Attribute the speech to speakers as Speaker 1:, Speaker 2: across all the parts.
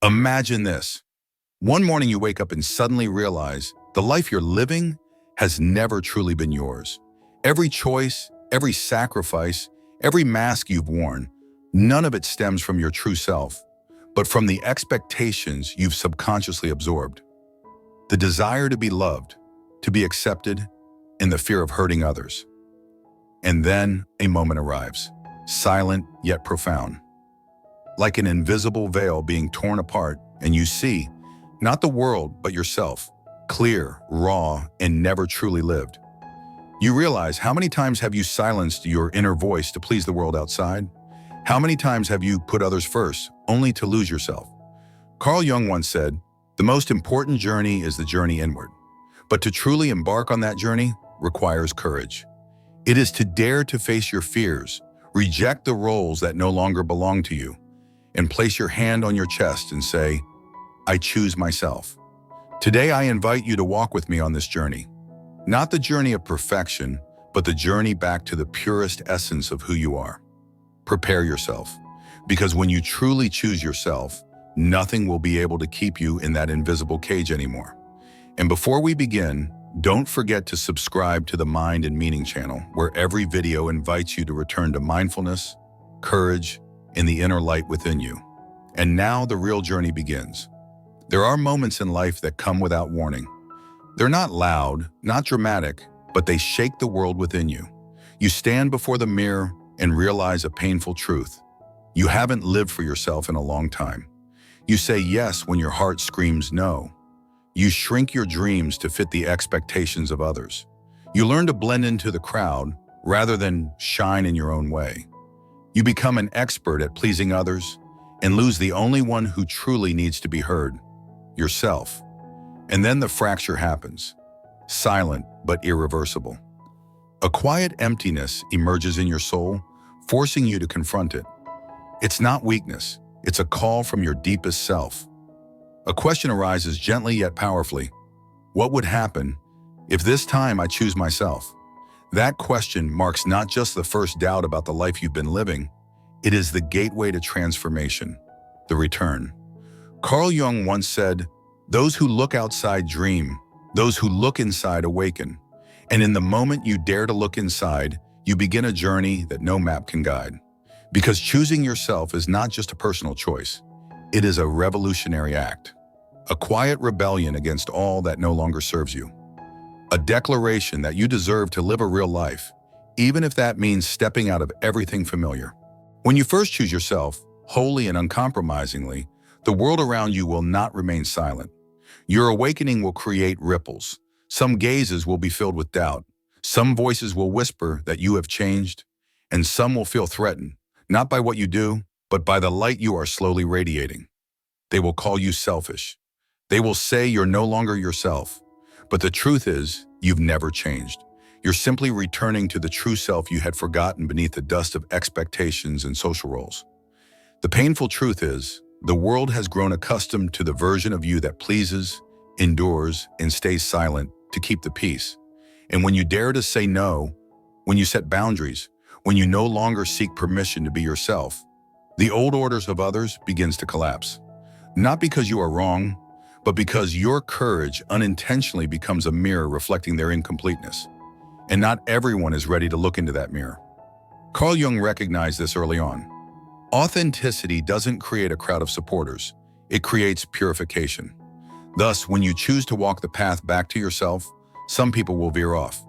Speaker 1: Imagine this. One morning you wake up and suddenly realize the life you're living has never truly been yours. Every choice, every sacrifice, every mask you've worn, none of it stems from your true self, but from the expectations you've subconsciously absorbed. The desire to be loved, to be accepted, and the fear of hurting others. And then a moment arrives, silent yet profound. Like an invisible veil being torn apart, and you see, not the world, but yourself, clear, raw, and never truly lived. You realize, how many times have you silenced your inner voice to please the world outside? How many times have you put others first, only to lose yourself? Carl Jung once said, "The most important journey is the journey inward." But to truly embark on that journey requires courage. It is to dare to face your fears, reject the roles that no longer belong to you, and place your hand on your chest and say, "I choose myself." Today I invite you to walk with me on this journey. Not the journey of perfection, but the journey back to the purest essence of who you are. Prepare yourself, because when you truly choose yourself, nothing will be able to keep you in that invisible cage anymore. And before we begin, don't forget to subscribe to the Mind and Meaning channel, where every video invites you to return to mindfulness, courage, and the inner light within you. And now the real journey begins. There are moments in life that come without warning. They're not loud, not dramatic, but they shake the world within you. You stand before the mirror and realize a painful truth. You haven't lived for yourself in a long time. You say yes when your heart screams no. You shrink your dreams to fit the expectations of others. You learn to blend into the crowd rather than shine in your own way. You become an expert at pleasing others and lose the only one who truly needs to be heard, yourself. And then the fracture happens, silent but irreversible. A quiet emptiness emerges in your soul, forcing you to confront it. It's not weakness, it's a call from your deepest self. A question arises gently yet powerfully. What would happen if this time I choose myself? That question marks not just the first doubt about the life you've been living, it is the gateway to transformation, the return. Carl Jung once said, "Those who look outside dream, those who look inside awaken." And in the moment you dare to look inside, you begin a journey that no map can guide. Because choosing yourself is not just a personal choice, it is a revolutionary act. A quiet rebellion against all that no longer serves you. A declaration that you deserve to live a real life, even if that means stepping out of everything familiar. When you first choose yourself, wholly and uncompromisingly, the world around you will not remain silent. Your awakening will create ripples. Some gazes will be filled with doubt. Some voices will whisper that you have changed, and some will feel threatened, not by what you do, but by the light you are slowly radiating. They will call you selfish. They will say you're no longer yourself. But the truth is, you've never changed. You're simply returning to the true self you had forgotten beneath the dust of expectations and social roles. The painful truth is, the world has grown accustomed to the version of you that pleases, endures, and stays silent to keep the peace. And when you dare to say no, when you set boundaries, when you no longer seek permission to be yourself, the old orders of others begins to collapse. Not because you are wrong, but because your courage unintentionally becomes a mirror reflecting their incompleteness. And not everyone is ready to look into that mirror. Carl Jung recognized this early on. Authenticity doesn't create a crowd of supporters, it creates purification. Thus, when you choose to walk the path back to yourself, some people will veer off.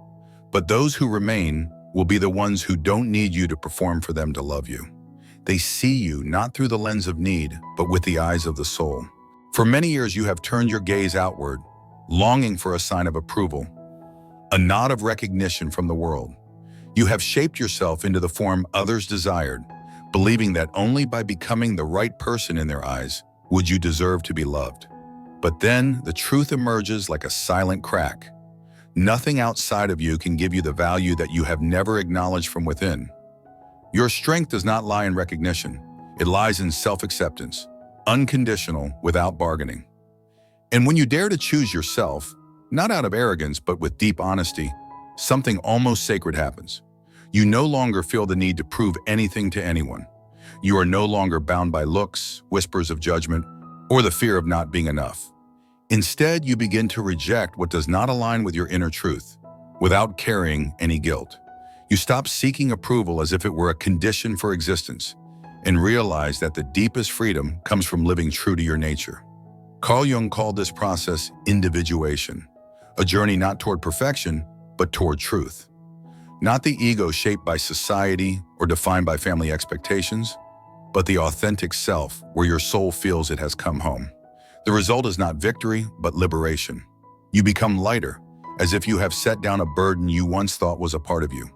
Speaker 1: But those who remain will be the ones who don't need you to perform for them to love you. They see you not through the lens of need, but with the eyes of the soul. For many years you have turned your gaze outward, longing for a sign of approval, a nod of recognition from the world. You have shaped yourself into the form others desired, believing that only by becoming the right person in their eyes would you deserve to be loved. But then the truth emerges like a silent crack. Nothing outside of you can give you the value that you have never acknowledged from within. Your strength does not lie in recognition. It lies in self-acceptance, unconditional, without bargaining. And when you dare to choose yourself, not out of arrogance but with deep honesty, something almost sacred happens. You no longer feel the need to prove anything to anyone. You are no longer bound by looks, whispers of judgment, or the fear of not being enough. Instead, you begin to reject what does not align with your inner truth, without carrying any guilt. You stop seeking approval as if it were a condition for existence, and realize that the deepest freedom comes from living true to your nature. Carl Jung called this process individuation, a journey not toward perfection, but toward truth. Not the ego shaped by society or defined by family expectations, but the authentic self where your soul feels it has come home. The result is not victory, but liberation. You become lighter, as if you have set down a burden you once thought was a part of you.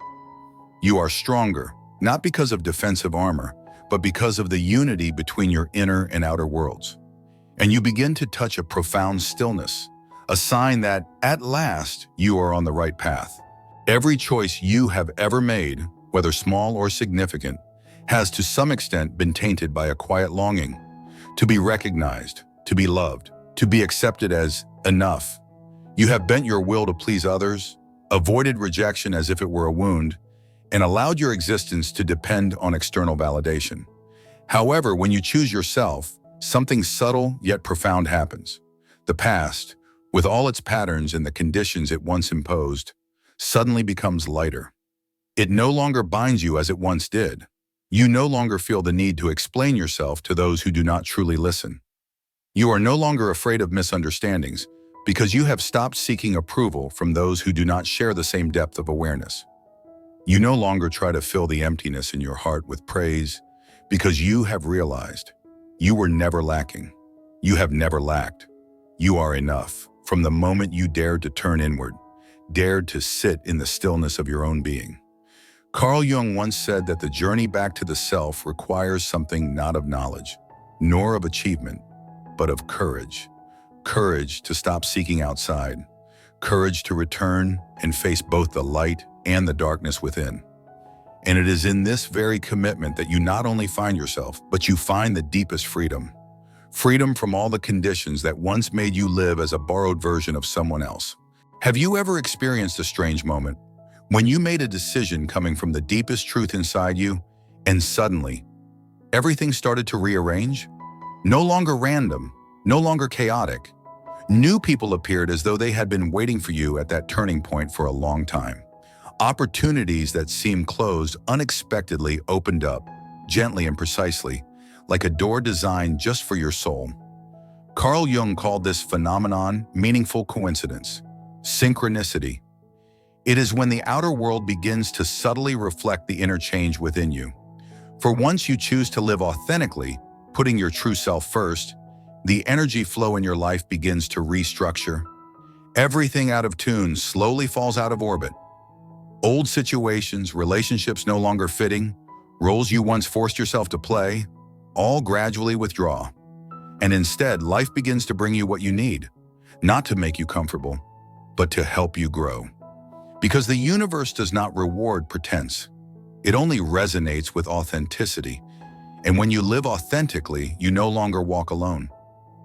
Speaker 1: You are stronger, not because of defensive armor, but because of the unity between your inner and outer worlds. And you begin to touch a profound stillness, a sign that, at last, you are on the right path. Every choice you have ever made, whether small or significant, has to some extent been tainted by a quiet longing to be recognized, to be loved, to be accepted as enough. You have bent your will to please others, avoided rejection as if it were a wound, and allowed your existence to depend on external validation. However, when you choose yourself, something subtle yet profound happens. The past, with all its patterns and the conditions it once imposed, suddenly becomes lighter. It no longer binds you as it once did. You no longer feel the need to explain yourself to those who do not truly listen. You are no longer afraid of misunderstandings because you have stopped seeking approval from those who do not share the same depth of awareness. You no longer try to fill the emptiness in your heart with praise because you have realized you were never lacking. You have never lacked. You are enough from the moment you dared to turn inward, dared to sit in the stillness of your own being. Carl Jung once said that the journey back to the self requires something not of knowledge, nor of achievement, but of courage. Courage to stop seeking outside, courage to return and face both the light and the darkness within. And it is in this very commitment that you not only find yourself, but you find the deepest freedom. Freedom from all the conditions that once made you live as a borrowed version of someone else. Have you ever experienced a strange moment when you made a decision coming from the deepest truth inside you, and suddenly, everything started to rearrange? No longer random, no longer chaotic. New people appeared as though they had been waiting for you at that turning point for a long time. Opportunities that seemed closed unexpectedly opened up, gently and precisely, like a door designed just for your soul. Carl Jung called this phenomenon meaningful coincidence, synchronicity. It is when the outer world begins to subtly reflect the inner change within you. For once you choose to live authentically, putting your true self first, the energy flow in your life begins to restructure. Everything out of tune slowly falls out of orbit. Old situations, relationships no longer fitting, roles you once forced yourself to play, all gradually withdraw. And instead, life begins to bring you what you need, not to make you comfortable, but to help you grow. Because the universe does not reward pretense. It only resonates with authenticity. And when you live authentically, you no longer walk alone.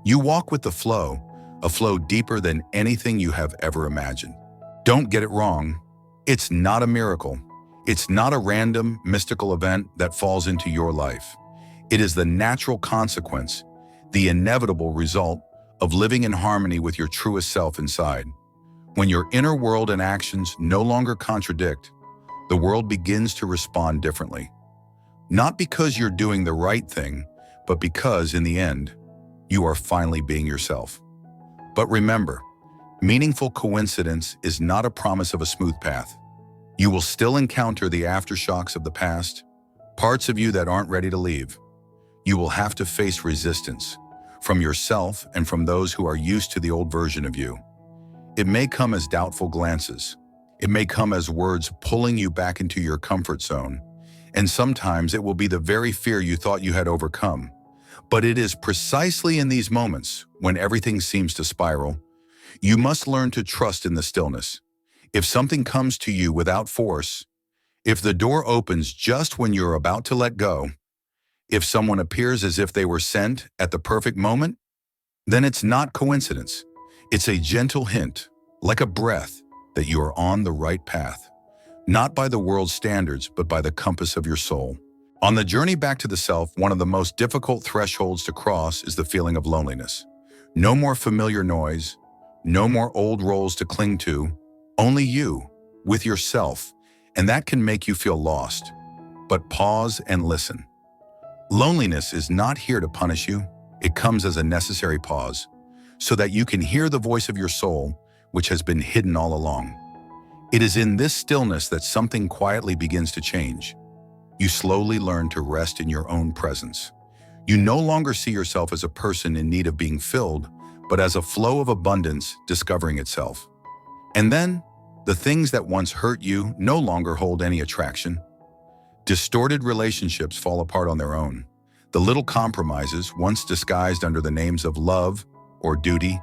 Speaker 1: You walk with the flow, a flow deeper than anything you have ever imagined. Don't get it wrong. It's not a miracle. It's not a random, mystical event that falls into your life. It is the natural consequence, the inevitable result of living in harmony with your truest self inside. When your inner world and actions no longer contradict, the world begins to respond differently. Not because you're doing the right thing, but because, in the end, you are finally being yourself. But remember, meaningful coincidence is not a promise of a smooth path. You will still encounter the aftershocks of the past, parts of you that aren't ready to leave. You will have to face resistance from yourself and from those who are used to the old version of you. It may come as doubtful glances. It may come as words pulling you back into your comfort zone. And sometimes it will be the very fear you thought you had overcome. But it is precisely in these moments, when everything seems to spiral, you must learn to trust in the stillness. If something comes to you without force, if the door opens just when you're about to let go, if someone appears as if they were sent at the perfect moment, then it's not coincidence. It's a gentle hint, like a breath, that you are on the right path, not by the world's standards, but by the compass of your soul. On the journey back to the self, one of the most difficult thresholds to cross is the feeling of loneliness. No more familiar noise, no more old roles to cling to, only you, with yourself, and that can make you feel lost. But pause and listen. Loneliness is not here to punish you. It comes as a necessary pause, so that you can hear the voice of your soul, which has been hidden all along. It is in this stillness that something quietly begins to change. You slowly learn to rest in your own presence. You no longer see yourself as a person in need of being filled, but as a flow of abundance discovering itself. And then, the things that once hurt you no longer hold any attraction. Distorted relationships fall apart on their own. The little compromises, once disguised under the names of love or duty,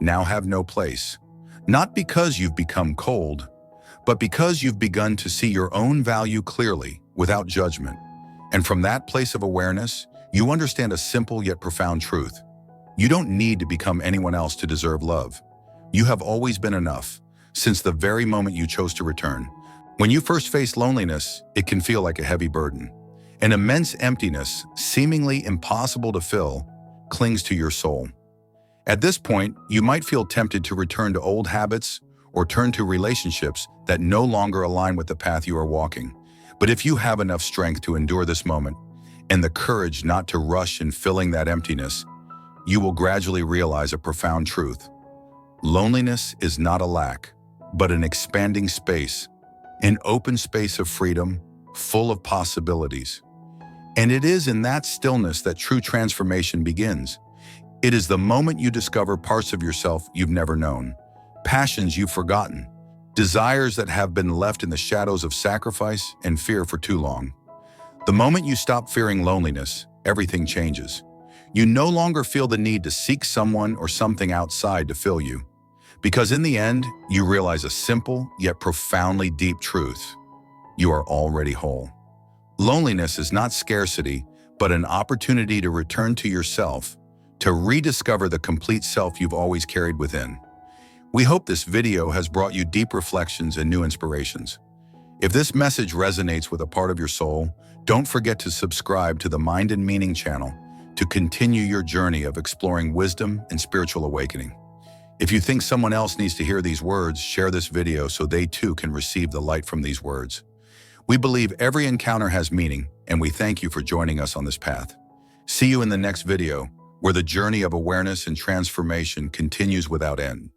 Speaker 1: now have no place. Not because you've become cold, but because you've begun to see your own value clearly, without judgment. And from that place of awareness, you understand a simple yet profound truth. You don't need to become anyone else to deserve love. You have always been enough, since the very moment you chose to return. When you first face loneliness, it can feel like a heavy burden. An immense emptiness, seemingly impossible to fill, clings to your soul. At this point, you might feel tempted to return to old habits or turn to relationships that no longer align with the path you are walking. But if you have enough strength to endure this moment and the courage not to rush in filling that emptiness, you will gradually realize a profound truth. Loneliness is not a lack, but an expanding space, an open space of freedom, full of possibilities. And it is in that stillness that true transformation begins. It is the moment you discover parts of yourself you've never known, passions you've forgotten, desires that have been left in the shadows of sacrifice and fear for too long. The moment you stop fearing loneliness, everything changes. You no longer feel the need to seek someone or something outside to fill you. Because in the end, you realize a simple yet profoundly deep truth. You are already whole. Loneliness is not scarcity, but an opportunity to return to yourself, to rediscover the complete self you've always carried within. We hope this video has brought you deep reflections and new inspirations. If this message resonates with a part of your soul, don't forget to subscribe to the Mind and Meaning channel to continue your journey of exploring wisdom and spiritual awakening. If you think someone else needs to hear these words, share this video so they too can receive the light from these words. We believe every encounter has meaning, and we thank you for joining us on this path. See you in the next video, where the journey of awareness and transformation continues without end.